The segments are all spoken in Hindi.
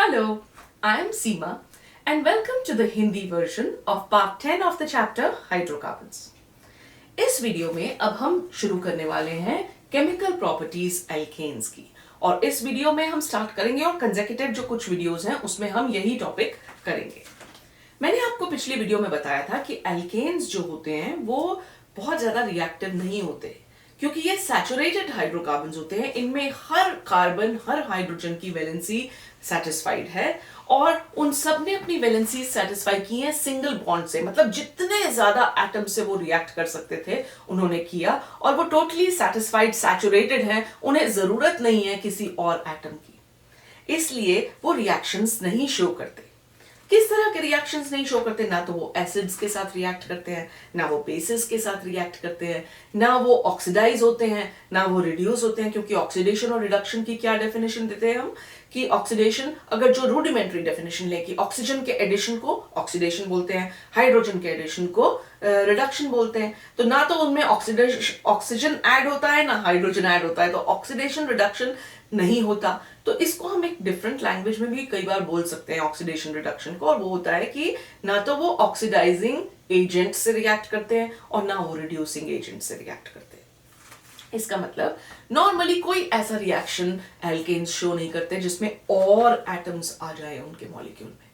Hello, I am Seema and welcome to the Hindi version of part 10 of the chapter Hydrocarbons. इस वीडियो में अब हम शुरू करने वाले हैं केमिकल प्रॉपर्टीज एल्केन्स की और इस वीडियो में हम स्टार्ट करेंगे और कंसेक्यूटिव जो कुछ वीडियोस हैं उसमें हम यही टॉपिक करेंगे। मैंने आपको पिछली वीडियो में बताया था कि एल्केन्स जो होते हैं वो बहुत ज्यादा रिएक्टिव नहीं होते क्योंकि ये सैचुरेटेड हाइड्रोकार्बन्स होते हैं। इनमें हर कार्बन हर हाइड्रोजन की वैलेंसी सैटिस्फाइड है और उन सब ने अपनी वैलेंसी सेटिस्फाई की है सिंगल बॉन्ड से, मतलब जितने ज्यादा एटम से वो रिएक्ट कर सकते थे उन्होंने किया और वो टोटली सैटिस्फाइड सैचुरेटेड हैं, उन्हें जरूरत नहीं है किसी और एटम की, इसलिए वो रिएक्शंस नहीं शो करते। किस तरह के रिएक्शंस नहीं शो करते? ना तो वो एसिड्स के साथ रिएक्ट करते हैं, ना वो बेसिस के साथ रिएक्ट करते हैं, ना वो ऑक्सीडाइज होते हैं, ना वो रिड्यूस होते हैं। क्योंकि ऑक्सीडेशन और रिडक्शन की क्या डेफिनेशन देते हैं हम कि ऑक्सीडेशन, अगर जो रूडिमेंट्री डेफिनेशन ले कि ऑक्सीजन के एडिशन को ऑक्सीडेशन बोलते हैं, हाइड्रोजन के एडिशन को रिडक्शन बोलते हैं। तो ना तो उनमें ऑक्सीजन ऐड होता है ना हाइड्रोजन ऐड होता है, तो ऑक्सीडेशन रिडक्शन नहीं होता। तो इसको हम एक डिफरेंट लैंग्वेज में भी कई बार बोल सकते हैं ऑक्सीडेशन रिडक्शन को, और वो होता है कि ना तो वो ऑक्सीडाइजिंग एजेंट से रिएक्ट करते हैं और ना वो रिड्यूसिंग एजेंट से रिएक्ट करते हैं। इसका मतलब नॉर्मली कोई ऐसा रिएक्शन एल्केन्स शो नहीं करते जिसमें और एटम्स आ जाए उनके मॉलिक्यूल में,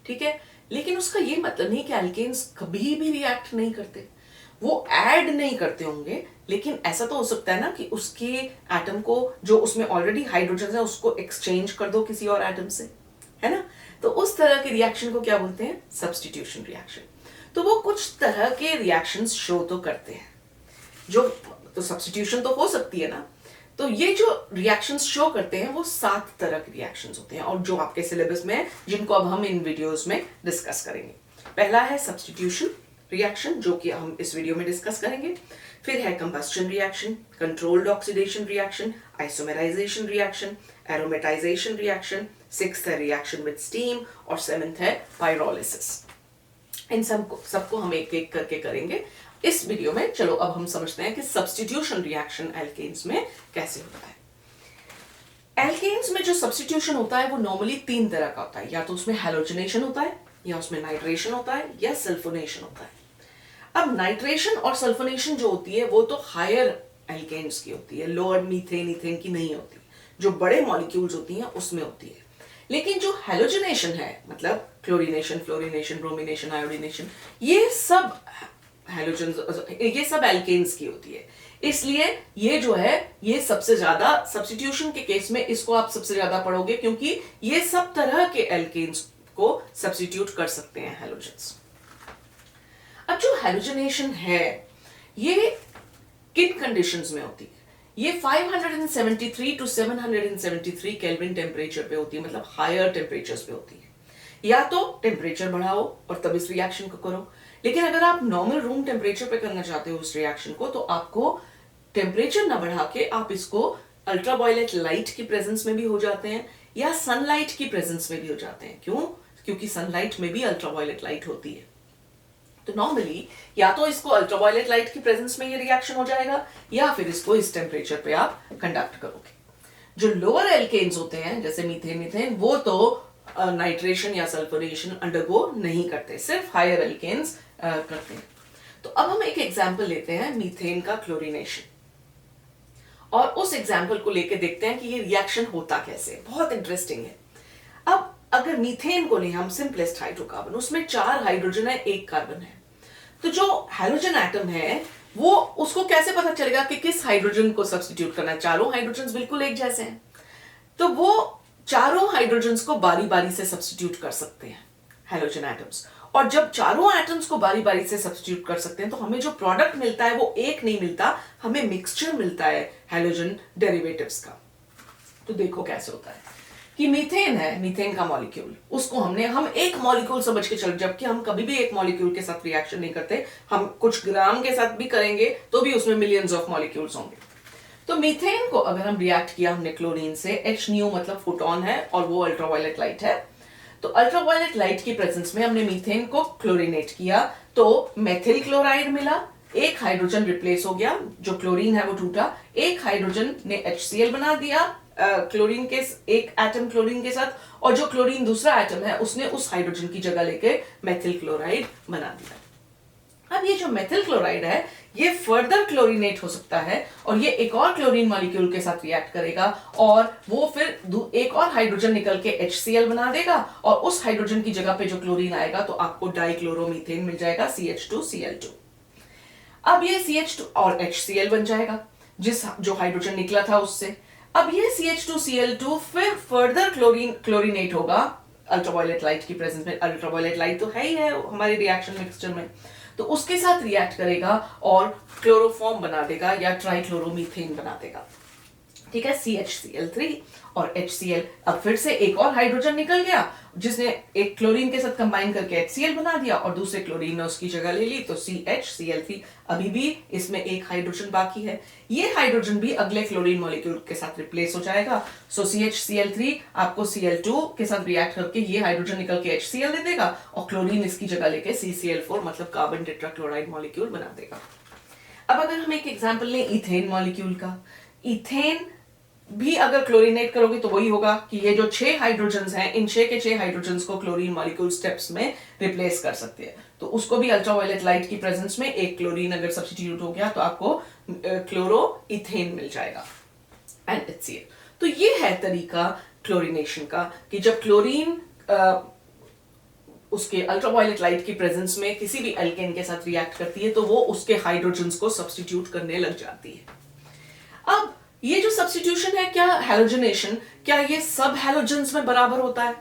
ठीक है। लेकिन उसका ये मतलब नहीं कि एल्केन्स कभी भी रिएक्ट नहीं करते, वो ऐड नहीं करते होंगे, लेकिन ऐसा तो हो सकता है ना कि उसके एटम को जो उसमें ऑलरेडी हाइड्रोजन है उसको एक्सचेंज कर दो किसी और एटम से, है ना। तो उस तरह के रिएक्शन को क्या बोलते हैं? Substitution reaction. तो वो कुछ तरह के रिएक्शंस शो तो करते हैं, जो तो सब्स्टिट्यूशन तो हो सकती है ना। तो ये जो रिएक्शंस शो करते हैं वो 7 तरह के रिएक्शंस होते हैं और जो आपके सिलेबस में है, जिनको अब हम इन वीडियोस में डिस्कस करेंगे। पहला है सब्स्टिट्यूशन रिएक्शन, जो कि हम इस वीडियो में डिस्कस करेंगे। फिर है combustion reaction, controlled oxidation reaction, isomerisation reaction, aromatisation reaction, 6th है रिएक्शन विद स्टीम और 7th है पायरोलिसिस। इन सबको हम एक एक करके करेंगे इस वीडियो में। चलो अब हम समझते हैं कि सब्स्टिट्यूशन रिएक्शन एल्केन्स में कैसे होता है। एल्केन्स में जो सब्स्टिट्यूशन होता है वो नॉर्मली 3 तरह का होता है, या तो उसमें हैलोजनेशन होता है, या उसमें नाइट्रेशन होता है, या सल्फोनेशन होता है। अब नाइट्रेशन और सल्फोनेशन जो होती है वो तो हायर एल्केन्स की होती है, लोअर मीथेन इथेन की नहीं होती, जो बड़े मॉलिक्यूल्स होती हैं उसमें होती है। लेकिन जो हैलोजनेशन है, मतलब क्लोरीनेशन, फ्लोरीनेशन, ब्रोमिनेशन, आयोडीनेशन, ये सब हैलोजन्स, ये सब एल्केन्स की होती है। इसलिए ये जो है ये सबसे ज्यादा सब्स्टिट्यूशन के केस में इसको आप सबसे ज्यादा पढ़ोगे, क्योंकि ये सब तरह के एल्केन्स को सब्स्टिट्यूट कर सकते हैं हैलोजन्स। अब जो हैलोजनेशन है ये किन कंडीशंस में होती है? ये 573 to 773 केल्विन टेम्परेचर पे होती है, मतलब हायर टेम्परेचर्स पे होती है। या तो टेम्परेचर बढ़ाओ और तब इस रिएक्शन को करो, लेकिन अगर आप नॉर्मल रूम टेम्परेचर पे करना चाहते हो उस रिएक्शन को, तो आपको टेम्परेचर ना बढ़ा के आप इसको अल्ट्रावायलेट लाइट की प्रेजेंस में भी हो जाते हैं या सनलाइट की प्रेजेंस में भी हो जाते हैं। क्यों? क्योंकि सनलाइट में भी अल्ट्रावायलेट लाइट होती है। तो नॉर्मली या तो इसको अल्ट्रावायलेट लाइट की प्रेजेंस में ये रिएक्शन हो जाएगा, या फिर इसको इस टेम्परेचर पे आप कंडक्ट करोगे। जो लोअर एल्केन्स होते हैं जैसे मीथेन, मीथेन, वो तो नाइट्रेशन या सल्फोनेशन अंडरगो नहीं करते, सिर्फ हायर एल्केन्स करते हैं। तो अब हम एक एग्जांपल लेते हैं मीथेन का क्लोरीनेशन, और उस एग्जांपल को लेके देखते हैं कि ये रिएक्शन होता कैसे। बहुत इंटरेस्टिंग है। अब अगर मीथेन को लें हम, सिंपलेस्ट हाइड्रोकार्बन, उसमें 4 हाइड्रोजन है, 1 कार्बन है। तो जो हैलोजन एटम है वो, उसको कैसे पता चलेगा कि किस हाइड्रोजन को सब्स्टिट्यूट करना है? चारों हाइड्रोजन बिल्कुल एक जैसे हैं, तो वो चारों हाइड्रोजन्स को बारी बारी से सब्स्टिट्यूट कर सकते हैं हैलोजन एटम्स। और जब चारों एटम्स को बारी बारी से सब्स्टिट्यूट कर सकते हैं तो हमें जो प्रोडक्ट मिलता है वो एक नहीं मिलता, हमें मिक्सचर मिलता है हैलोजन डेरिवेटिव्स का। तो देखो कैसे होता है कि मीथेन है, मीथेन का मॉलिक्यूल, उसको हम एक मॉलिक्यूल समझ के चल, जबकि हम कभी भी एक मॉलिक्यूल के साथ रिएक्शन नहीं करते, हम कुछ ग्राम के साथ भी करेंगे तो भी उसमें मिलियंस ऑफ मॉलिक्यूल्स होंगे। तो मीथेन को अगर हम रिएक्ट किया हमने क्लोरीन से, H मतलब फोटोन है और वो अल्ट्रावायलेट लाइट है, तो अल्ट्रावायलेट लाइट की प्रेजेंस में हमने मीथेन को क्लोरीनेट किया तो मेथिल क्लोराइड मिला, एक हाइड्रोजन रिप्लेस हो गया, जो क्लोरीन है वो टूटा, एक हाइड्रोजन ने HCl बना दिया, क्लोरीन के एक एटम क्लोरीन के साथ, और जो क्लोरीन दूसरा एटम है उसने उस हाइड्रोजन की जगह लेके मेथिल क्लोराइड बना दिया। अब ये जो मेथिल क्लोराइड है ये फर्दर क्लोरीनेट हो सकता है और ये एक और क्लोरीन मॉलिक्यूल के साथ रिएक्ट करेगा और वो फिर एक और हाइड्रोजन निकल के HCl बना देगा और उस हाइड्रोजन की जगह पे जो क्लोरीन आएगा तो आपको डाइक्लोरोमीथेन मिल जाएगा, CH2Cl2। अब ये CH2 और HCl बन जाएगा जो हाइड्रोजन निकला था उससे। अब ये CH2Cl2 फिर फर्दर क्लोरीनेट होगा अल्ट्रावायलेट लाइट की प्रेजेंस में। अल्ट्रावायलेट लाइट तो है ही है हमारे रिएक्शन मिक्सचर में, तो उसके साथ रिएक्ट करेगा और क्लोरोफॉर्म बना देगा या ट्राइक्लोरोमीथेन बना देगा। ठीक है, CHCl3 और HCl। अब फिर से एक और हाइड्रोजन निकल गया जिसने एक क्लोरीन के साथ कंबाइन करके HCl बना दिया और दूसरे क्लोरीन ने उसकी जगह ले ली, तो CHCl3। अभी भी इसमें एक हाइड्रोजन बाकी है, ये हाइड्रोजन भी अगले क्लोरीन मॉलिक्यूल के साथ रिप्लेस हो जाएगा। सो CHCl3 आपको Cl2 के साथ रिएक्ट करके ये हाइड्रोजन निकल के HCl दे देगा और क्लोरीन इसकी जगह लेके CCl4 मतलब कार्बन टेट्राक्लोराइड मॉलिक्यूल बना देगा। अब अगर हम एक एग्जांपल लें इथेन मॉलिक्यूल का, इथेन भी अगर क्लोरीनेट करोगे तो वही होगा कि ये जो 6 हाइड्रोजन्स हैं इन 6 के 6 हाइड्रोजन्स को क्लोरीन मॉलिक्यूल स्टेप्स में रिप्लेस कर सकते हैं। तो उसको भी अल्ट्रावायलेट लाइट की प्रेजेंस में एक क्लोरीन अगर सब्स्टिट्यूट हो गया तो आपको क्लोरो इथेन मिल जाएगा एंड HCl। तो ये है तरीका क्लोरीनेशन का कि जब क्लोरीन उसके अल्ट्रावायलेट लाइट की प्रेजेंस में किसी भी एल्केन के साथ रिएक्ट करती है तो वो उसके हाइड्रोजन्स को सब्स्टिट्यूट करने लग जाती है। अब ये जो सब्स्टिट्यूशन है, क्या हैलोजनेशन, क्या ये सब हैलोजन्स में बराबर होता है?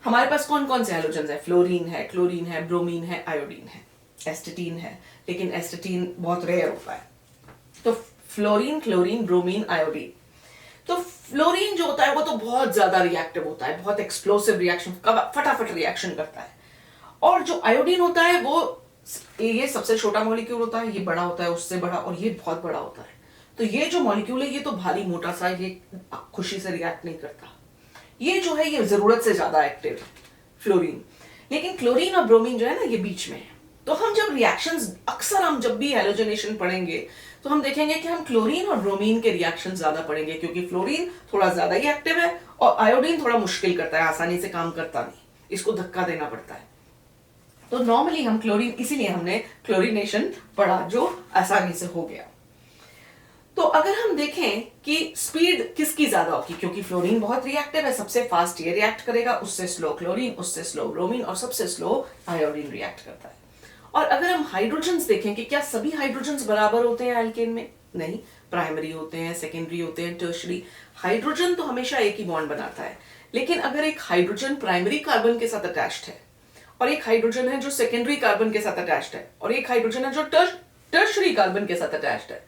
हमारे पास कौन कौन से हैलोजन्स है? फ्लोरीन है, क्लोरीन है, ब्रोमीन है, आयोडीन है, एस्टेटीन है, लेकिन एस्टेटीन बहुत रेयर होता है। तो फ्लोरीन, क्लोरीन, ब्रोमीन, आयोडीन। तो फ्लोरीन जो होता है वो तो बहुत ज्यादा रिएक्टिव होता है, बहुत एक्सप्लोसिव रिएक्शन, फटाफट रिएक्शन करता है। और जो आयोडीन होता है वो ये सबसे छोटा मॉलिक्यूल होता है, ये बड़ा होता है उससे बड़ा, और ये बहुत बड़ा होता है। तो ये जो मॉलिक्यूल है ये तो भारी मोटा सा, ये खुशी से रिएक्ट नहीं करता। ये जो है ये जरूरत से ज्यादा एक्टिव है फ्लोरीन। लेकिन क्लोरीन और ब्रोमीन जो है ना ये बीच में है। तो हम जब रिएक्शंस, अक्सर हम जब भी हैलोजनेशन पढ़ेंगे तो हम देखेंगे कि हम क्लोरीन और ब्रोमीन के रिएक्शन ज्यादा पढ़ेंगे, क्योंकि फ्लोरीन थोड़ा ज्यादा ही एक्टिव है और आयोडीन थोड़ा मुश्किल करता है, आसानी से काम करता नहीं, इसको धक्का देना पड़ता है। तो नॉर्मली हम क्लोरीन, इसीलिए हमने क्लोरीनेशन पढ़ा जो आसानी से हो गया। तो अगर हम देखें कि स्पीड किसकी ज्यादा होगी, क्योंकि फ्लोरीन बहुत रिएक्टिव है, सबसे फास्ट ये रिएक्ट करेगा, उससे स्लो क्लोरीन, उससे स्लो ब्रोमीन और सबसे स्लो आयोडीन रिएक्ट करता है। और अगर हम हाइड्रोजन्स देखें कि क्या सभी हाइड्रोजन्स बराबर होते हैं एल्केन में? नहीं, प्राइमरी होते हैं, सेकेंडरी होते हैं, टर्शरी। हाइड्रोजन तो हमेशा एक ही बॉन्ड बनाता है, लेकिन अगर एक हाइड्रोजन प्राइमरी कार्बन के साथ अटैच्ड है और एक हाइड्रोजन है जो सेकेंडरी कार्बन के साथ अटैच्ड है और एक हाइड्रोजन है जो टर्शरी कार्बन के साथ अटैच्ड है,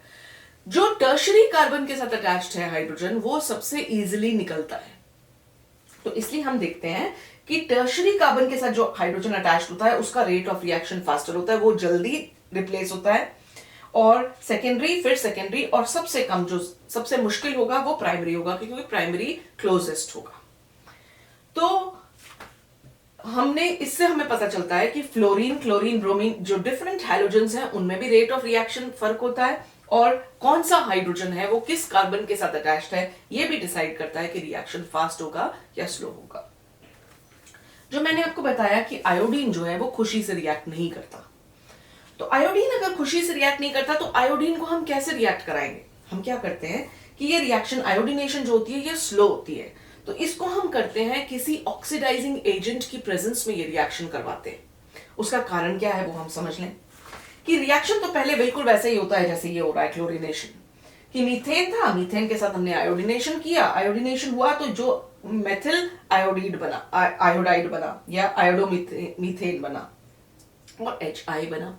जो टर्शरी कार्बन के साथ अटैच्ड है हाइड्रोजन वो सबसे इजीली निकलता है। तो इसलिए हम देखते हैं कि टर्शरी कार्बन के साथ जो हाइड्रोजन अटैच्ड होता है उसका रेट ऑफ रिएक्शन फास्टर होता है, वो जल्दी रिप्लेस होता है। और सेकेंडरी, फिर सेकेंडरी, और सबसे कम जो सबसे मुश्किल होगा वो प्राइमरी होगा, क्योंकि प्राइमरी क्लोजेस्ट होगा। तो इससे हमें पता चलता है कि फ्लोरीन, क्लोरीन, ब्रोमीन जो डिफरेंट हैलोजन्स हैं उनमें भी रेट ऑफ रिएक्शन फर्क होता है, और कौन सा हाइड्रोजन है वो किस कार्बन के साथ अटैच्ड है ये भी डिसाइड करता है कि रिएक्शन फास्ट होगा या स्लो होगा। जो मैंने आपको बताया कि आयोडीन जो है वो खुशी से रिएक्ट नहीं करता, तो आयोडीन अगर खुशी से रिएक्ट नहीं करता तो आयोडीन को हम कैसे रिएक्ट कराएंगे? हम क्या करते हैं कि ये रिएक्शन, आयोडीनेशन जो होती है ये स्लो होती है, तो इसको हम करते हैं किसी ऑक्सीडाइजिंग एजेंट की प्रेजेंस में ये रिएक्शन करवाते हैं। उसका कारण क्या है वो हम समझ लें कि रिएक्शन तो पहले बिल्कुल वैसे ही होता है जैसे ये हो रहा है क्लोरीनेशन, कि मीथेन था, मीथेन के साथ हमने आयोडीनेशन किया, आयोडीनेशन हुआ तो जो मेथिल आयोडाइड बना या आयोडोमीथेन बना और HI बना।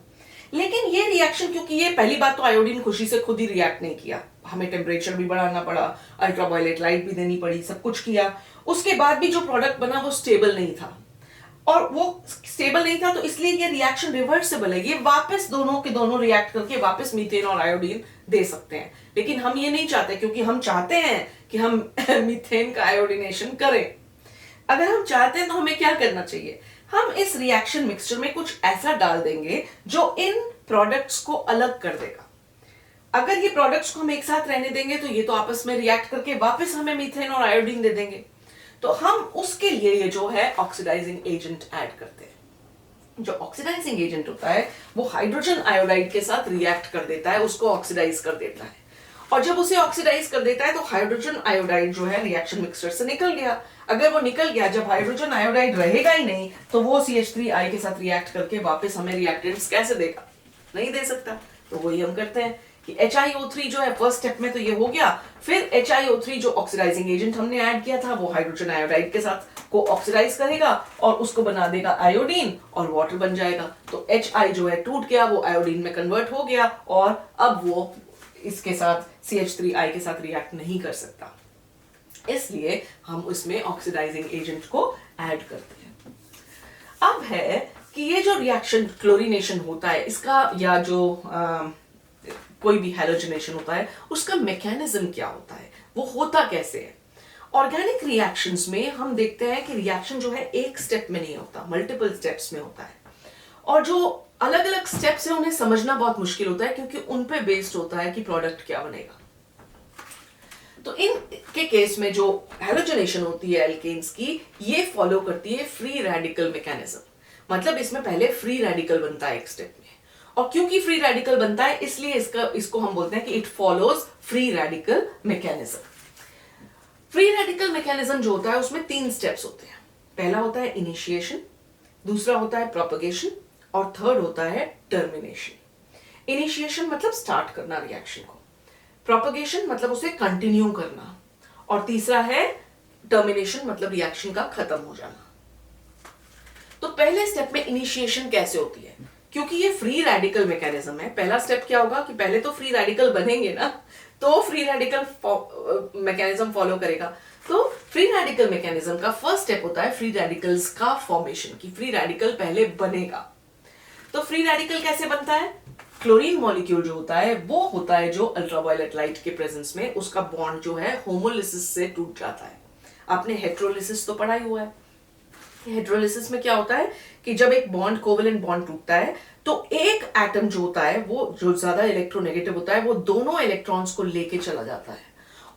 लेकिन ये रिएक्शन, क्योंकि ये पहली बात तो आयोडीन खुशी से खुद ही रिएक्ट नहीं किया, हमें टेम्परेचर भी बढ़ाना पड़ा, अल्ट्रावायलेट लाइट भी देनी पड़ी, सब कुछ किया, उसके बाद भी जो प्रोडक्ट बना वो स्टेबल नहीं था, और वो स्टेबल नहीं था तो इसलिए ये रिएक्शन रिवर्सिबल है, ये वापस दोनों के दोनों रिएक्ट करके वापस मीथेन और आयोडीन दे सकते हैं। लेकिन हम ये नहीं चाहते, क्योंकि हम चाहते हैं कि हम मीथेन का आयोडीनेशन करें। अगर हम चाहते हैं तो हमें क्या करना चाहिए? हम इस रिएक्शन मिक्सचर में कुछ ऐसा डाल देंगे जो इन प्रोडक्ट्स को अलग कर देगा। अगर ये प्रोडक्ट्स को हम एक साथ रहने देंगे तो ये तो आपस में रिएक्ट करके वापस हमें मीथेन और आयोडीन दे देंगे। तो हम उसके लिए ये जो है ऑक्सीडाइजिंग एजेंट ऐड करते हैं। जो ऑक्सीडाइजिंग एजेंट होता है वो हाइड्रोजन आयोडाइड के साथ रिएक्ट कर देता है, उसको ऑक्सीडाइज कर देता है। और जब उसे ऑक्सीडाइज कर देता है तो हाइड्रोजन आयोडाइड जो है रिएक्शन मिक्सचर से निकल गया। अगर वो निकल गया, जब हाइड्रोजन आयोडाइड रहेगा ही नहीं तो वो CH3I के साथ रिएक्ट करके वापस हमें रिएक्टेंट्स कैसे देगा? नहीं दे सकता। तो वही हम करते हैं कि HiO3 जो है फर्स्ट स्टेप में तो ये हो गया, फिर HiO3 जो ऑक्सीडाइजिंग एजेंट हमने ऐड किया था वो हाइड्रोजन आयोडाइड के साथ को ऑक्सीडाइज करेगा और उसको बना देगा आयोडीन और वाटर बन जाएगा। तो Hi जो है टूट गया, वो आयोडीन में कन्वर्ट हो गया और अब वो इसके साथ CH3I के साथ रिएक्ट नहीं कर सकता, इसलिए हम उसमें ऑक्सीडाइजिंग एजेंट को ऐड करते हैं। अब है कि ये जो रिएक्शन क्लोरीनेशन होता है इसका, या जो कोई भी हैलोजनेशन होता है उसका मैकेनिज्म क्या होता है, वो होता कैसे है। ऑर्गेनिक रिएक्शंस में हम देखते हैं कि रिएक्शन जो है एक स्टेप में नहीं होता, मल्टीपल स्टेप्स में होता है। और जो अलग अलग स्टेप्स है उन्हें समझना बहुत मुश्किल होता है क्योंकि उन पे बेस्ड होता है कि प्रोडक्ट क्या बनेगा। तो इन के केस में जो हैलोजनेशन होती है एल्केन्स की, ये फॉलो करती है फ्री रेडिकल मैकेनिज्म। मतलब इसमें पहले फ्री रेडिकल बनता है एक स्टेप में, और क्योंकि फ्री रेडिकल बनता है इसलिए इसको हम बोलते हैं कि it follows free radical mechanism. Free radical mechanism जो होता है उसमें 3 स्टेप्स होते हैं। पहला होता है इनिशिएशन, दूसरा होता है प्रोपगेशन और थर्ड होता है टर्मिनेशन। इनिशिएशन मतलब स्टार्ट करना रिएक्शन को, प्रोपगेशन मतलब उसे कंटिन्यू करना, और तीसरा है टर्मिनेशन मतलब रिएक्शन का खत्म हो जाना। तो पहले स्टेप में इनिशिएशन कैसे होती है? क्योंकि ये फ्री रेडिकल मैकेनिज्म है, पहला स्टेप क्या होगा कि पहले तो फ्री रेडिकल बनेंगे ना, तो फ्री रेडिकल मैकेनिज्म फॉलो करेगा। तो फ्री रेडिकल मैकेनिज्म का फर्स्ट स्टेप होता है फ्री रेडिकल्स का फॉर्मेशन, की फ्री रेडिकल पहले बनेगा। तो फ्री रेडिकल कैसे बनता है? क्लोरीन मॉलिक्यूल जो होता है वो होता है जो अल्ट्रावायलेट लाइट के प्रेजेंस में उसका बॉन्ड जो है होमोलिसिस से टूट जाता है। आपने हेट्रोलिसिस तो पढ़ा ही हुआ है। हेट्रोलिसिस में क्या होता है कि जब एक बॉन्ड, कोवेलेंट बॉन्ड टूटता है तो एक एटम जो होता है वो जो ज्यादा इलेक्ट्रोनेगेटिव होता है वो दोनों इलेक्ट्रॉन्स को लेके चला जाता है,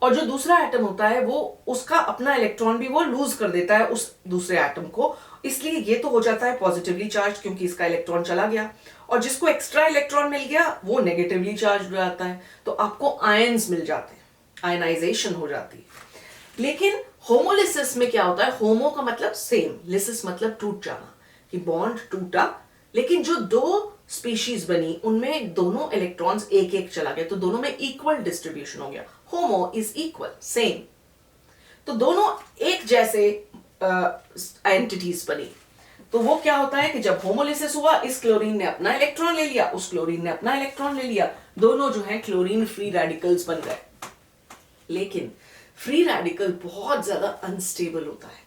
और जो दूसरा एटम होता है वो उसका अपना इलेक्ट्रॉन भी वो लूज कर देता है उस दूसरे एटम को। इसलिए ये तो हो जाता है पॉजिटिवली चार्ज क्योंकि इसका इलेक्ट्रॉन चला गया, और जिसको एक्स्ट्रा इलेक्ट्रॉन मिल गया वो नेगेटिवली चार्ज हो जाता है, तो आपको आयंस मिल जाते हैं, आयनाइजेशन हो जाती है। लेकिन होमोलिसिस में क्या होता है? होमो का मतलब सेम, लिसिस मतलब टूट जाना, कि बॉन्ड टूटा लेकिन जो 2 स्पीशीज बनी उनमें दोनों इलेक्ट्रॉन्स एक एक चला गया, तो दोनों में इक्वल डिस्ट्रीब्यूशन हो गया। होमो इज इक्वल, सेम, तो दोनों एक जैसे एंटिटीज बनी। तो वो क्या होता है कि जब होमोलिसिस हुआ, इस क्लोरीन ने अपना इलेक्ट्रॉन ले लिया, उस क्लोरीन ने अपना इलेक्ट्रॉन ले लिया, दोनों जो है क्लोरीन फ्री रेडिकल्स बन गए। लेकिन फ्री रेडिकल बहुत ज्यादा अनस्टेबल होता है,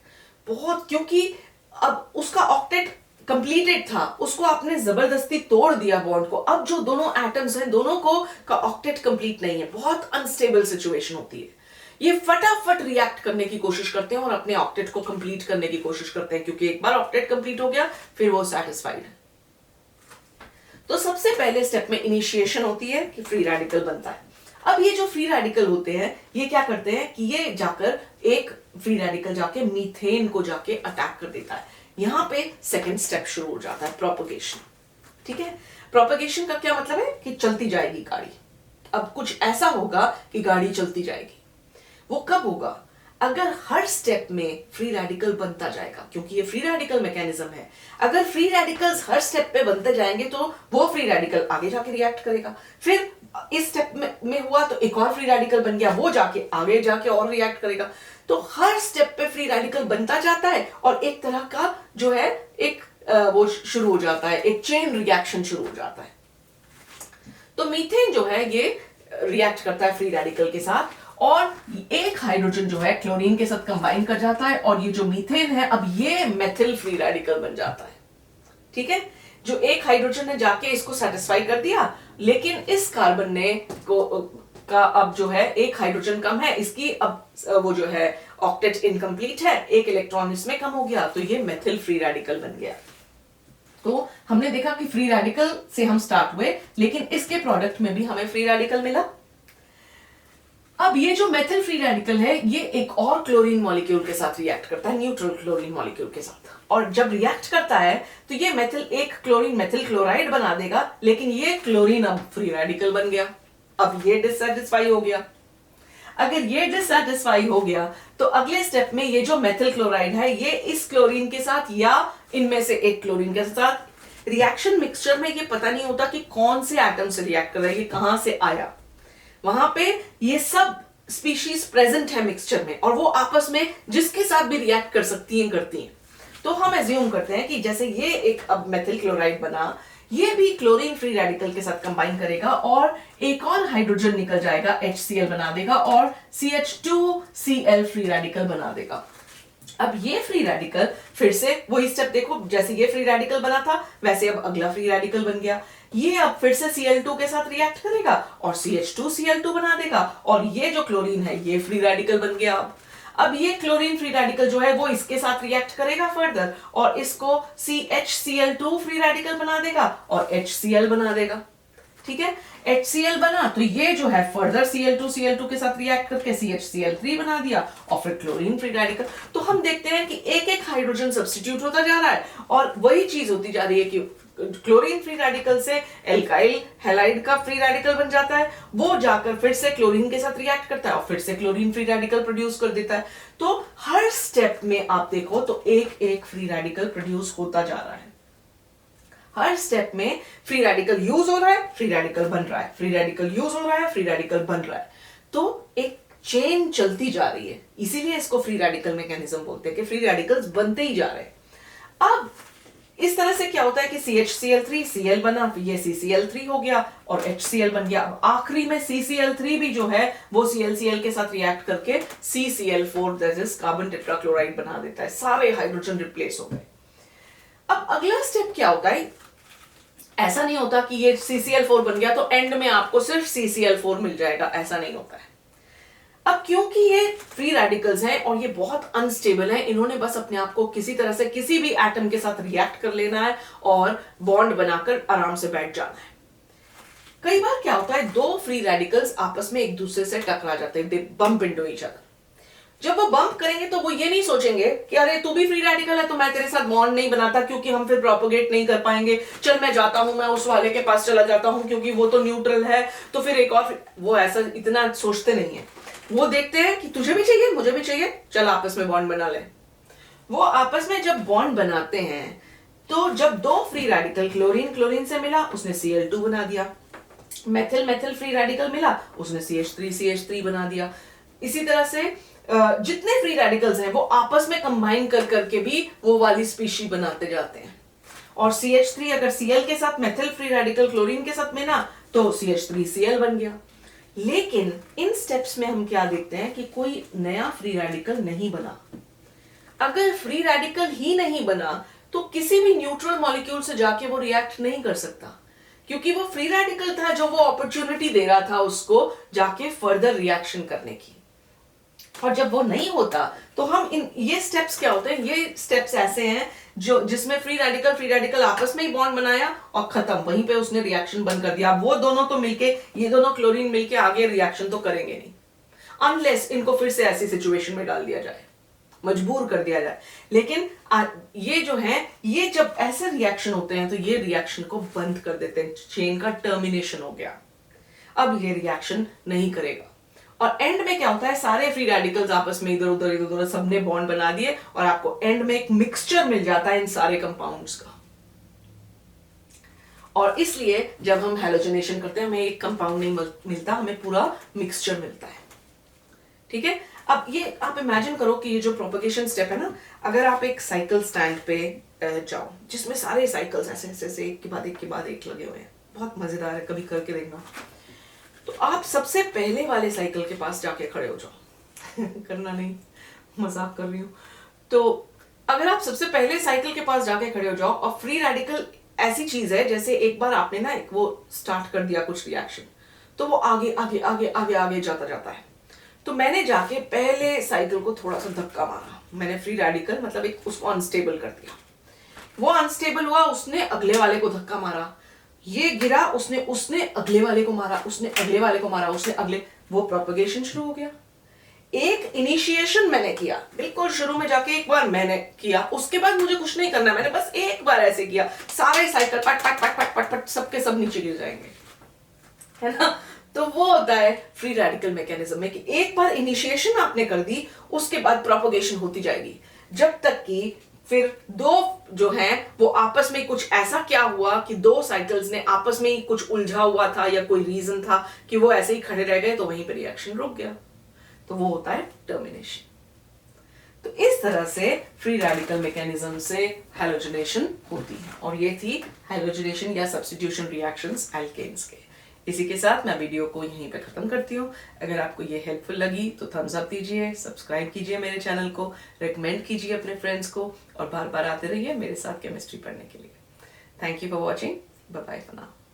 बहुत, क्योंकि अब उसका ऑक्टेट कंप्लीटेड था, उसको आपने जबरदस्ती तोड़ दिया बॉन्ड को। अब जो दोनों एटम्स हैं दोनों को का ऑक्टेट कंप्लीट नहीं है, बहुत अनस्टेबल सिचुएशन होती है। ये फटाफट रिएक्ट करने की कोशिश करते हैं और अपने ऑक्टेट को कंप्लीट करने की कोशिश करते हैं, क्योंकि एक बार ऑक्टेट कंप्लीट हो गया फिर वो सेटिस्फाइड है। तो सबसे पहले स्टेप में इनिशिएशन होती है कि फ्री रेडिकल बनता है। अब ये जो फ्री रेडिकल होते हैं ये क्या करते हैं कि ये जाकर एक फ्री रेडिकल जाके मीथेन को जाके अटैक कर देता है। यहां पे सेकंड स्टेप शुरू हो जाता है, प्रोपगेशन। ठीक है, प्रोपगेशन का क्या मतलब है कि चलती जाएगी गाड़ी। अब कुछ ऐसा होगा कि गाड़ी चलती जाएगी। वो कब होगा? अगर हर स्टेप में फ्री रेडिकल बनता जाएगा, क्योंकि ये फ्री रेडिकल मैकेनिज्म है। अगर फ्री रेडिकल्स हर स्टेप पे बनते जाएंगे तो वो फ्री रेडिकल आगे जाके रिएक्ट करेगा, फिर इस स्टेप में हुआ तो एक और फ्री रेडिकल बन गया, वो जाके आगे जाके और रिएक्ट करेगा। तो हर स्टेप पे फ्री रेडिकल बनता जाता है और एक तरह का जो है एक वो शुरू हो जाता है, एक चेन रिएक्शन शुरू हो जाता है। तो मीथेन जो है ये रिएक्ट करता है फ्री रेडिकल के साथ, और एक हाइड्रोजन जो है क्लोरीन के साथ कंबाइन कर जाता है, और ये जो मीथेन है अब ये मेथिल फ्री रेडिकल बन जाता है। ठीक है, जो एक हाइड्रोजन ने जाके इसको सेटिस्फाई कर दिया, लेकिन इस कार्बन ने का अब जो है एक हाइड्रोजन कम है, इसकी अब वो जो है ऑक्टेट इनकम्प्लीट है, एक इलेक्ट्रॉन इसमें कम हो गया, तो ये मेथिल फ्री रेडिकल बन गया। तो हमने देखा कि फ्री रेडिकल से हम स्टार्ट हुए, लेकिन इसके प्रोडक्ट में भी हमें फ्री रेडिकल मिला। अब ये जो मेथिल फ्री रेडिकल है ये एक और क्लोरीन मॉलिक्यूल के साथ रिएक्ट करता है, न्यूट्रल क्लोरीन मॉलिक्यूल के साथ, और जब रिएक्ट करता है तो ये मेथिल एक क्लोरीन मेथिल क्लोराइड बना देगा, लेकिन ये क्लोरीन अब फ्री रेडिकल बन गया। अब ये डिससैटिस्फाई हो गया। अगर ये डिससैटिस्फाई हो गया तो अगले स्टेप में ये जो मेथिल क्लोराइड है ये इस क्लोरीन के साथ या इनमें से एक क्लोरीन के साथ रिएक्शन मिक्सचर में, ये पता नहीं होता कि कौन से एटम से रिएक्ट कर रहा है, ये कहां से आया, वहां पे ये सब स्पीशीज प्रेजेंट है मिक्सचर में और वो आपस में जिसके साथ भी रिएक्ट कर सकती हैं करती हैं। तो हम एज्यूम करते हैं कि जैसे ये एक अब मेथिल क्लोराइड बना, ये भी क्लोरीन फ्री रेडिकल के साथ कंबाइन करेगा और एक और हाइड्रोजन निकल जाएगा, HCl बना देगा और CH2Cl फ्री रेडिकल बना देगा। अब ये फ्री रेडिकल फिर से वही स्टेप देखो, जैसे ये फ्री रेडिकल बना था वैसे अब अगला फ्री रेडिकल बन गया। ये अब फिर से Cl2 के साथ रिएक्ट करेगा और CH2Cl2 बना देगा और ये जो क्लोरीन है ये फ्री रेडिकल बन गया। अब ये क्लोरीन फ्री रेडिकल जो है वो इसके साथ रिएक्ट करेगा फर्दर और इसको CHCl2 फ्री रेडिकल बना देगा और HCl बना देगा। ठीक है, HCl बना तो ये जो है फर्दर Cl2 के साथ रिएक्ट करके CHCl3 बना दिया और फिर क्लोरीन फ्री रेडिकल। तो हम देखते हैं कि एक एक हाइड्रोजन सब्स्टिट्यूट होता जा रहा है और वही चीज होती जा रही है कि क्लोरीन फ्री रेडिकल से एल्काइल हैलाइड का फ्री रेडिकल बन जाता है, वो जाकर फिर से क्लोरीन के साथ रिएक्ट करता है और फिर से क्लोरीन फ्री रेडिकल प्रोड्यूस कर देता है। तो हर स्टेप में आप देखो तो एक एक फ्री रेडिकल प्रोड्यूस होता जा रहा है। हर स्टेप में फ्री रेडिकल यूज हो रहा है, फ्री रेडिकल बन रहा है, फ्री रेडिकल यूज हो रहा है, फ्री रेडिकल बन रहा है। तो एक चेन चलती जा रही है, इसीलिए इसको फ्री रेडिकल मैकेनिज्म बोलते हैं कि फ्री रेडिकल्स बनते ही जा रहे हैं। अब इस तरह से क्या होता है कि CHCl3 Cl बना, ये CCl3 हो गया और HCl बन गया। अब आखिरी में CCl3 भी जो है वो ClCl के साथ रिएक्ट करके CCl4 that is carbon tetrachloride बना देता है। सारे हाइड्रोजन रिप्लेस हो गए। अब अगला स्टेप क्या होता है, ऐसा नहीं होता कि ये CCl4 बन गया तो एंड में आपको सिर्फ CCl4 मिल जाएगा, ऐसा नहीं होता है। अब क्योंकि ये फ्री रेडिकल्स हैं और ये बहुत अनस्टेबल हैं, इन्होंने बस अपने आप को किसी तरह से किसी भी एटम के साथ रिएक्ट कर लेना है और बॉन्ड बनाकर आराम से बैठ जाना है। कई बार क्या होता है, दो फ्री रेडिकल्स आपस में एक दूसरे से टकरा जाते हैं, दे बम्प इनटू ईच अदर। जब वो बम्प करेंगे तो वो ये नहीं सोचेंगे कि अरे तू भी फ्री रेडिकल है तो मैं तेरे साथ बॉन्ड नहीं बनाता क्योंकि हम फिर प्रोपोगेट नहीं कर पाएंगे, चल मैं जाता हूं, मैं उस वाले के पास चला जाता हूं क्योंकि वो तो न्यूट्रल है तो फिर एक और। वो ऐसा इतना सोचते नहीं है, वो देखते हैं कि तुझे भी चाहिए मुझे भी चाहिए, चल आपस में बॉन्ड बना ले। वो आपस में जब बॉन्ड बनाते हैं तो जब दो फ्री रेडिकल, क्लोरीन क्लोरीन से मिला उसने Cl2 बना दिया, मेथिल मेथिल फ्री रेडिकल मिला उसने CH3 बना दिया। इसी तरह से जितने फ्री रेडिकल्स हैं वो आपस में कंबाइन कर करके भी वो वाली स्पीशी बनाते जाते हैं। और CH3 अगर Cl के साथ मेथिल फ्री रेडिकल क्लोरीन के साथ मिला तो CH3Cl बन गया। लेकिन इन स्टेप्स में हम क्या देखते हैं कि कोई नया फ्री रेडिकल नहीं बना। अगर फ्री रेडिकल ही नहीं बना तो किसी भी न्यूट्रल मॉलिक्यूल से जाके वो रिएक्ट नहीं कर सकता, क्योंकि वो फ्री रेडिकल था जो वो अपॉर्चुनिटी दे रहा था उसको जाके फर्दर रिएक्शन करने की। और जब वो नहीं होता तो हम ये स्टेप्स क्या होते हैं, ये स्टेप्स ऐसे हैं जो जिसमें फ्री रेडिकल आपस में ही बॉन्ड बनाया और खत्म, वहीं पे उसने रिएक्शन बंद कर दिया। वो दोनों तो मिलके, ये दोनों क्लोरीन मिलके आगे रिएक्शन तो करेंगे नहीं, अनलेस इनको फिर से ऐसी सिचुएशन में डाल दिया जाए, मजबूर कर दिया जाए। लेकिन ये जो है, ये जब ऐसे रिएक्शन होते हैं तो ये रिएक्शन को बंद कर देते हैं, चेन का टर्मिनेशन हो गया, अब ये रिएक्शन नहीं करेगा। और एंड में क्या होता है, सारे फ्री रेडिकल्स आपस में इधर उधर सबने बॉन्ड बना दिए और आपको एंड में एक मिक्सचर मिल जाता है इन सारे कंपाउंड्स का। और इसलिए जब हम हैलोजनेशन करते हैं हमें एक कंपाउंड नहीं मिलता, हमें पूरा मिक्सचर मिलता है। ठीक है, अब ये आप इमेजिन करो कि ये जो प्रोपगेशन स्टेप है ना, अगर आप एक साइकिल स्टैंड पे जाओ जिसमें सारे साइकिल्स ऐसे ऐसे एक के बाद एक लगे हुए हैं, बहुत मजेदार है, कभी करके देखना। तो आप सबसे पहले वाले साइकिल के पास जाके खड़े हो जाओ करना नहीं, मजाक कर रही हूं। तो अगर आप सबसे पहले साइकिल के पास जाके खड़े हो जाओ और फ्री रेडिकल ऐसी चीज है जैसे एक बार आपने ना एक वो स्टार्ट कर दिया कुछ रिएक्शन, तो वो आगे आगे आगे आगे आगे जाता है। तो मैंने जाके पहले साइकिल को थोड़ा सा धक्का मारा, मैंने फ्री रेडिकल मतलब एक उसको अनस्टेबल कर दिया। वो अनस्टेबल हुआ, उसने अगले वाले को धक्का मारा, ये गिरा, उसने अगले वाले को मारा, उसने अगले वाले को मारा, उसने अगले, वो प्रोपगेशन शुरू हो गया। एक इनिशिएशन मैंने किया, बिल्कुल शुरू में जाके एक बार मैंने किया, उसके बाद मुझे कुछ नहीं करना, मैंने बस एक बार ऐसे किया, सारे साइकिल पट पट पट पट पट पट सबके सब नीचे गिर जाएंगे, है ना। तो वो होता है फ्री रेडिकल मैकेनिज्म में कि एक बार इनिशिएशन आपने कर दी, उसके बाद प्रोपगेशन होती जाएगी, जब तक कि फिर दो जो हैं वो आपस में कुछ ऐसा क्या हुआ कि दो साइकिल्स ने आपस में ही कुछ उलझा हुआ था या कोई रीजन था कि वो ऐसे ही खड़े रह गए, तो वहीं पर रिएक्शन रुक गया, तो वो होता है टर्मिनेशन। तो इस तरह से फ्री रेडिकल मैकेनिज्म से हैलोजनेशन होती है, और ये थी हैलोजनेशन या सब्स्टिट्यूशन रिएक्शंस एल्केन्स के। इसी के साथ मैं वीडियो को यहीं पे खत्म करती हूँ। अगर आपको ये हेल्पफुल लगी तो थम्स अप दीजिए, सब्सक्राइब कीजिए मेरे चैनल को, रेकमेंड कीजिए अपने फ्रेंड्स को, और बार बार आते रहिए मेरे साथ केमिस्ट्री पढ़ने के लिए। Thank you for watching, bye bye for now.